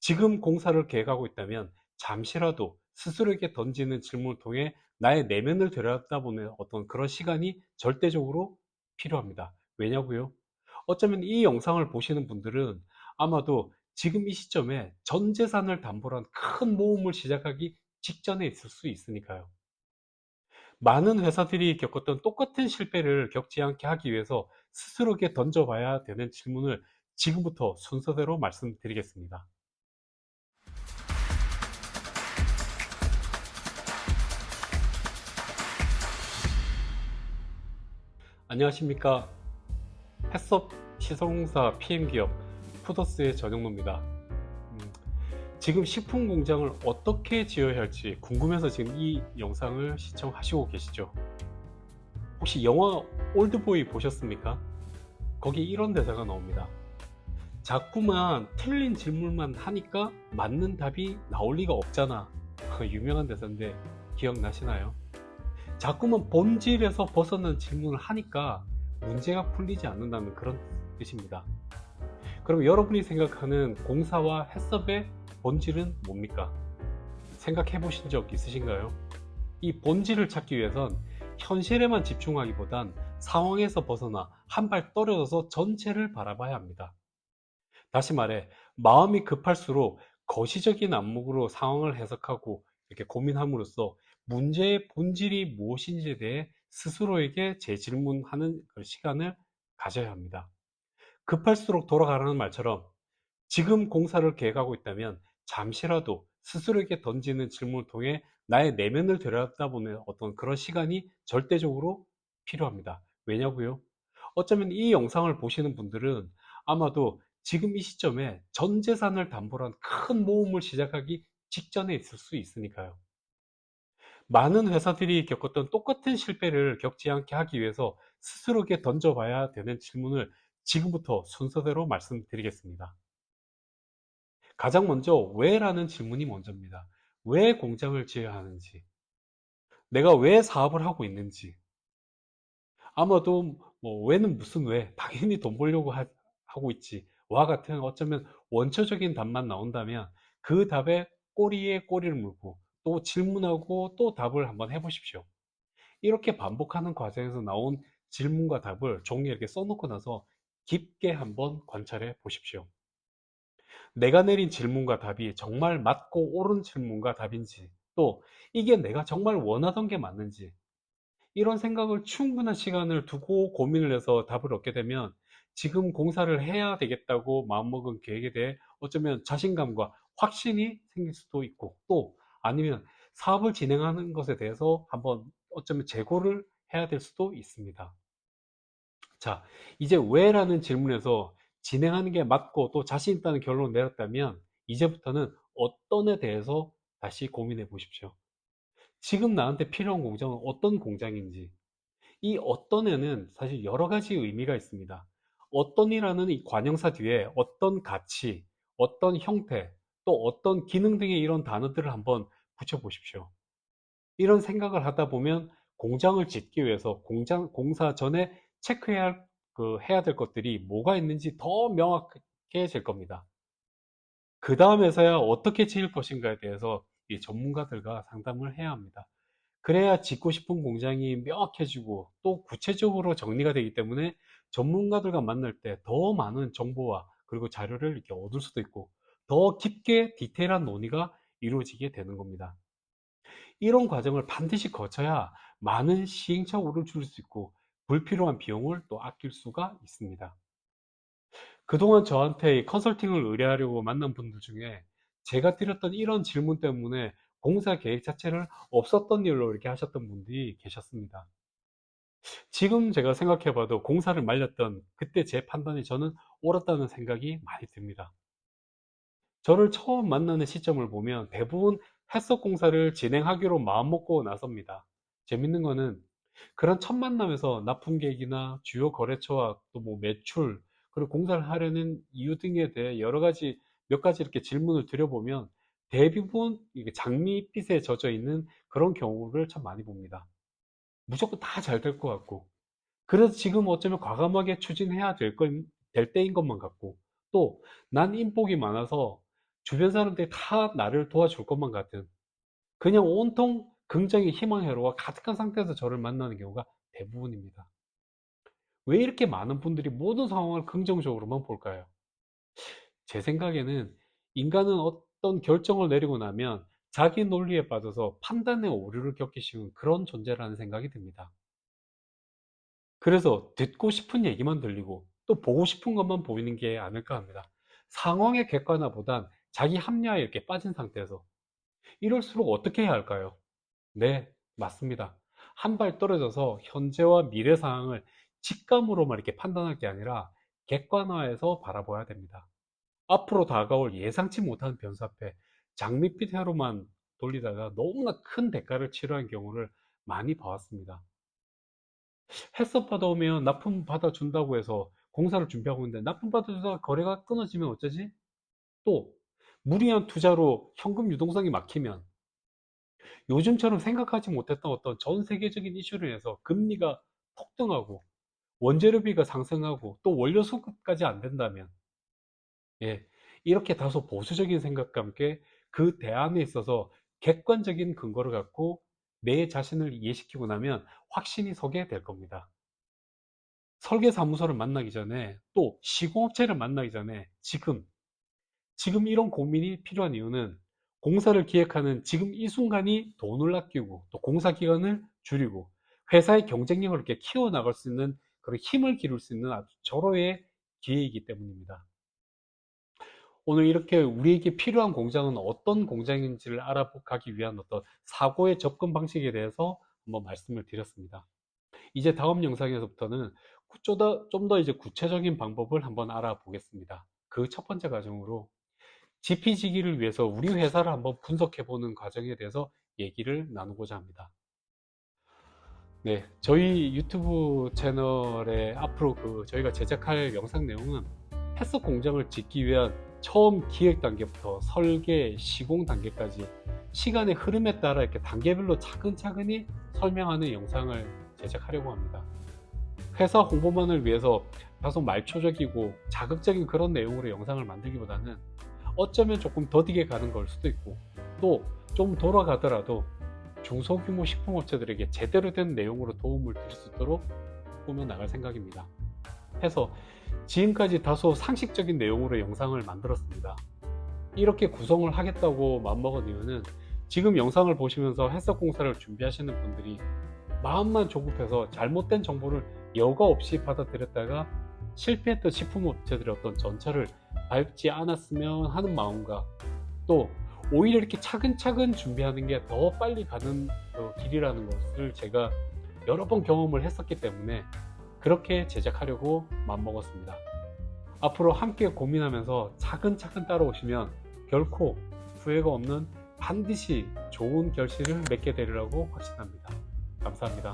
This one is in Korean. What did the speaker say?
지금 공사를 계획하고 있다면 잠시라도 스스로에게 던지는 질문을 통해 나의 내면을 들여다보는 어떤 그런 시간이 절대적으로 필요합니다. 왜냐고요? 어쩌면 이 영상을 보시는 분들은 아마도 지금 이 시점에 전 재산을 담보로 한 큰 모험을 시작하기 직전에 있을 수 있으니까요. 많은 회사들이 겪었던 똑같은 실패를 겪지 않게 하기 위해서 스스로에게 던져봐야 되는 질문을 지금부터 순서대로 말씀드리겠습니다. 안녕하십니까. 햇섭 시설공사 PM기업 푸더스의 전영로입니다. 지금 식품 공장을 어떻게 지어야 할지 궁금해서 지금 이 영상을 시청하시고 계시죠? 혹시 영화 올드보이 보셨습니까? 거기 이런 대사가 나옵니다. 자꾸만 틀린 질문만 하니까 맞는 답이 나올 리가 없잖아. 유명한 대사인데 기억나시나요? 자꾸만 본질에서 벗어난 질문을 하니까 문제가 풀리지 않는다는 그런 뜻입니다. 그럼 여러분이 생각하는 공사와 해썹의 본질은 뭡니까? 생각해 보신 적 있으신가요? 이 본질을 찾기 위해선 현실에만 집중하기보단 상황에서 벗어나 한 발 떨어져서 전체를 바라봐야 합니다. 다시 말해, 마음이 급할수록 거시적인 안목으로 상황을 해석하고 이렇게 고민함으로써 문제의 본질이 무엇인지에 대해 스스로에게 재질문하는 그 시간을 가져야 합니다. 급할수록 돌아가라는 말처럼 지금 공사를 계획하고 있다면 잠시라도 스스로에게 던지는 질문을 통해 나의 내면을 들여다보는 어떤 그런 시간이 절대적으로 필요합니다. 왜냐고요? 어쩌면 이 영상을 보시는 분들은 아마도 지금 이 시점에 전 재산을 담보로 한 큰 모험을 시작하기 직전에 있을 수 있으니까요. 많은 회사들이 겪었던 똑같은 실패를 겪지 않게 하기 위해서 스스로에게 던져봐야 되는 질문을 지금부터 순서대로 말씀드리겠습니다. 가장 먼저 왜라는 질문이 먼저입니다. 왜 공장을 지어야 하는지, 내가 왜 사업을 하고 있는지, 아마도 뭐 왜는 무슨 왜, 당연히 돈 벌려고 하고 있지 와 같은 어쩌면 원초적인 답만 나온다면 그 답에 꼬리에 꼬리를 물고 또 질문하고 또 답을 한번 해보십시오. 이렇게 반복하는 과정에서 나온 질문과 답을 종이에 이렇게 써놓고 나서 깊게 한번 관찰해 보십시오. 내가 내린 질문과 답이 정말 맞고 옳은 질문과 답인지, 또 이게 내가 정말 원하던 게 맞는지, 이런 생각을 충분한 시간을 두고 고민을 해서 답을 얻게 되면 지금 공사를 해야 되겠다고 마음먹은 계획에 대해 어쩌면 자신감과 확신이 생길 수도 있고, 또 아니면 사업을 진행하는 것에 대해서 한번 어쩌면 재고를 해야 될 수도 있습니다. 자, 이제 왜라는 질문에서 진행하는 게 맞고 또 자신 있다는 결론을 내렸다면 이제부터는 어떤에 대해서 다시 고민해 보십시오. 지금 나한테 필요한 공장은 어떤 공장인지, 이 어떤에는 사실 여러 가지 의미가 있습니다. 어떤이라는 이 관형사 뒤에 어떤 가치, 어떤 형태, 또 어떤 기능 등의 이런 단어들을 한번 붙여보십시오. 이런 생각을 하다 보면 공장을 짓기 위해서 공사 전에 체크해야 해야 될 것들이 뭐가 있는지 더 명확해질 겁니다. 그 다음에서야 어떻게 지을 것인가에 대해서 이 전문가들과 상담을 해야 합니다. 그래야 짓고 싶은 공장이 명확해지고 또 구체적으로 정리가 되기 때문에 전문가들과 만날 때 더 많은 정보와 그리고 자료를 이렇게 얻을 수도 있고 더 깊게 디테일한 논의가 이루어지게 되는 겁니다. 이런 과정을 반드시 거쳐야 많은 시행착오를 줄일 수 있고 불필요한 비용을 또 아낄 수가 있습니다. 그동안 저한테 컨설팅을 의뢰하려고 만난 분들 중에 제가 드렸던 이런 질문 때문에 공사 계획 자체를 없었던 일로 이렇게 하셨던 분들이 계셨습니다. 지금 제가 생각해 봐도 공사를 말렸던 그때 제 판단이 저는 옳았다는 생각이 많이 듭니다. 저를 처음 만나는 시점을 보면 대부분 햇석 공사를 진행하기로 마음먹고 나섭니다. 재밌는 거는 그런 첫 만남에서 납품 계획이나 주요 거래처와 또 뭐 매출, 그리고 공사를 하려는 이유 등에 대해 여러 가지, 몇 가지 이렇게 질문을 드려보면 대부분 이게 장밋빛에 젖어 있는 그런 경우를 참 많이 봅니다. 무조건 다 잘 될 것 같고, 그래서 지금 어쩌면 과감하게 추진해야 될 때인 것만 같고, 또 난 인복이 많아서 주변 사람들이 다 나를 도와줄 것만 같은, 그냥 온통 긍정의 희망 회로가 가득한 상태에서 저를 만나는 경우가 대부분입니다. 왜 이렇게 많은 분들이 모든 상황을 긍정적으로만 볼까요? 제 생각에는 인간은 어떤 결정을 내리고 나면 자기 논리에 빠져서 판단의 오류를 겪기 쉬운 그런 존재라는 생각이 듭니다. 그래서 듣고 싶은 얘기만 들리고 또 보고 싶은 것만 보이는 게 아닐까 합니다. 상황의 객관화보단 자기 합리화에 이렇게 빠진 상태에서, 이럴수록 어떻게 해야 할까요? 네, 맞습니다. 한 발 떨어져서 현재와 미래 상황을 직감으로만 이렇게 판단할 게 아니라 객관화해서 바라봐야 됩니다. 앞으로 다가올 예상치 못한 변수 앞에 장밋빛 회로만 돌리다가 너무나 큰 대가를 치르는 경우를 많이 봐왔습니다. 햇섭 받아오면 납품 받아준다고 해서 공사를 준비하고 있는데 납품 받아주다가 거래가 끊어지면 어쩌지? 또 무리한 투자로 현금 유동성이 막히면, 요즘처럼 생각하지 못했던 어떤 전 세계적인 이슈로 인해서 금리가 폭등하고 원재료비가 상승하고 또 원료 수급까지 안 된다면, 예, 이렇게 다소 보수적인 생각과 함께 그 대안에 있어서 객관적인 근거를 갖고 내 자신을 이해시키고 나면 확신이 서게 될 겁니다. 설계사무소를 만나기 전에 또 시공업체를 만나기 전에 지금 이런 고민이 필요한 이유는, 공사를 기획하는 지금 이 순간이 돈을 아끼고 또 공사 기간을 줄이고 회사의 경쟁력을 이렇게 키워나갈 수 있는 그런 힘을 기를 수 있는 아주 절호의 기회이기 때문입니다. 오늘 이렇게 우리에게 필요한 공장은 어떤 공장인지를 알아가기 위한 어떤 사고의 접근 방식에 대해서 한번 말씀을 드렸습니다. 이제 다음 영상에서부터는 좀 더 이제 구체적인 방법을 한번 알아보겠습니다. 그 첫 번째 과정으로 GP지기를 위해서 우리 회사를 한번 분석해보는 과정에 대해서 얘기를 나누고자 합니다. 네, 저희 유튜브 채널에 앞으로 저희가 제작할 영상 내용은 햇석 공장을 짓기 위한 처음 기획 단계부터 설계, 시공 단계까지 시간의 흐름에 따라 이렇게 단계별로 차근차근히 설명하는 영상을 제작하려고 합니다. 회사 홍보만을 위해서 다소 말초적이고 자극적인 그런 내용으로 영상을 만들기보다는 어쩌면 조금 더디게 가는 걸 수도 있고, 또 좀 돌아가더라도 중소규모 식품업체들에게 제대로 된 내용으로 도움을 드릴 수 있도록 꾸며 나갈 생각입니다. 해서 지금까지 다소 상식적인 내용으로 영상을 만들었습니다. 이렇게 구성을 하겠다고 마음먹은 이유는, 지금 영상을 보시면서 햇석 공사를 준비하시는 분들이 마음만 조급해서 잘못된 정보를 여과 없이 받아들였다가 실패했던 식품업체들의 어떤 전철을 밟지 않았으면 하는 마음과, 또 오히려 이렇게 차근차근 준비하는 게 더 빨리 가는 길이라는 것을 제가 여러 번 경험을 했었기 때문에 그렇게 제작하려고 마음먹었습니다. 앞으로 함께 고민하면서 차근차근 따라오시면 결코 후회가 없는 반드시 좋은 결실을 맺게 되리라고 확신합니다. 감사합니다.